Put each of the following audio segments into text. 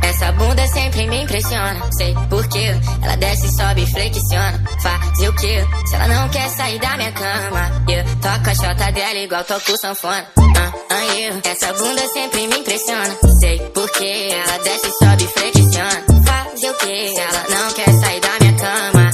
Essa bunda sempre me impressiona, sei porquê. Ela desce, sobe, flexiona. Fazer o quê? Se ela não quer sair da minha cama, toca a chota dela igual toco sanfona. Essa bunda sempre me impressiona, sei porquê. Ela desce, sobe, flexiona. Fazer o quê? Se ela não quer sair da minha cama,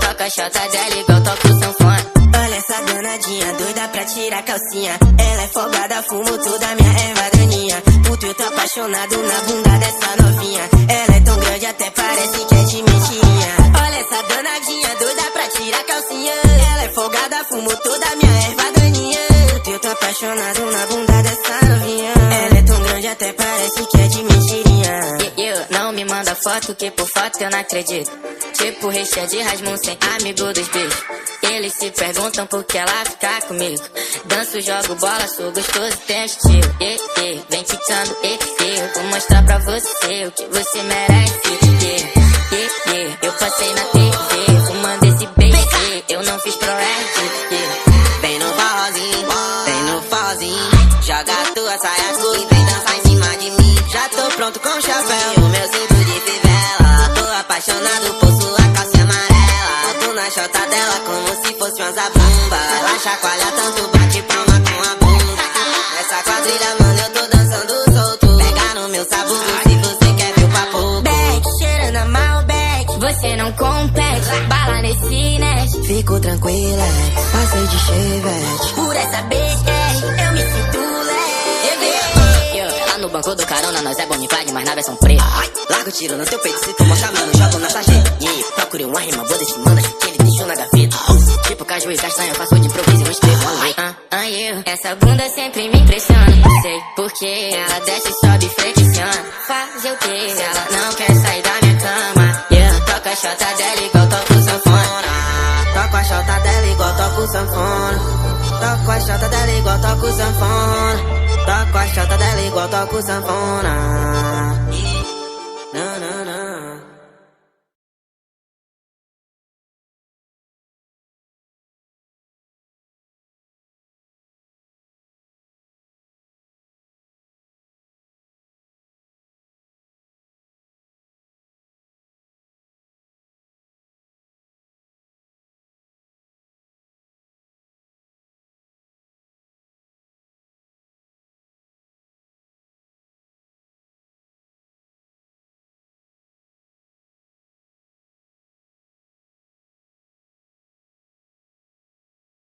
toca a chota dela igual toco sanfona. Olha essa danadinha, doida pra tirar a calcinha. Ela é folgada, fumo toda minha erva daninha. Puto, eu tô apaixonado na bunda dessa novinha. Ela é tão grande, até parece que é de mentirinha. Olha essa danadinha, doida pra tirar a calcinha. Ela é folgada, fumo toda minha erva daninha. Puto, eu tô apaixonado na bunda dessa novinha. Ela é tão grande, até parece que é de mentirinha. Não me manda foto, que por foto eu não acredito. Tipo recheio de Rasmussen, amigo dos bichos. Eles se perguntam por que ela fica comigo. Danço, jogo bola, sou gostoso, tenho estilo. Vem ficando, vou mostrar pra você o que você merece. Eu passei na TV, fumando esse BC. Eu não fiz pro Vem no forrozinho, joga a tua saia curta e vem dançar em cima de mim. Já tô pronto com o chapéu, o meu cinto de fivela. Tô apaixonado por sua calcinha amarela. Tô na chota dela como se fosse uma zabumba. Ela chacoalha tanto, bate palma com a bunda. Nessa quadrilha, mano, eu tô dançando solto. Pega no meu sabugo se você quer ver o papo. Beck, cheirando a Malbec, você não compete. Bala nesse net, Fico tranquila, passei de chevette. por essa BR eu me sinto leve. Lá no banco do carona nós é bonifade, mas na versão preta. Larga o tiro no teu peito, se tu mostra, mano, jogo na sarjeta. Procurei uma rima boa desse mano que ele deixou na gaveta. Tipo caju e castanha, faço de improviso e não escrevo. Essa bunda sempre me impressiona, sei porquê. Ela desce, sobe, flexiona. Fazer o quê? Se ela não quer sair da minha cama, toca a chota dela igual toco sanfona. Toco a chota dela igual toco sanfona. Toco a chota dela igual toco sanfona. Toco a chota dela igual toco sanfona.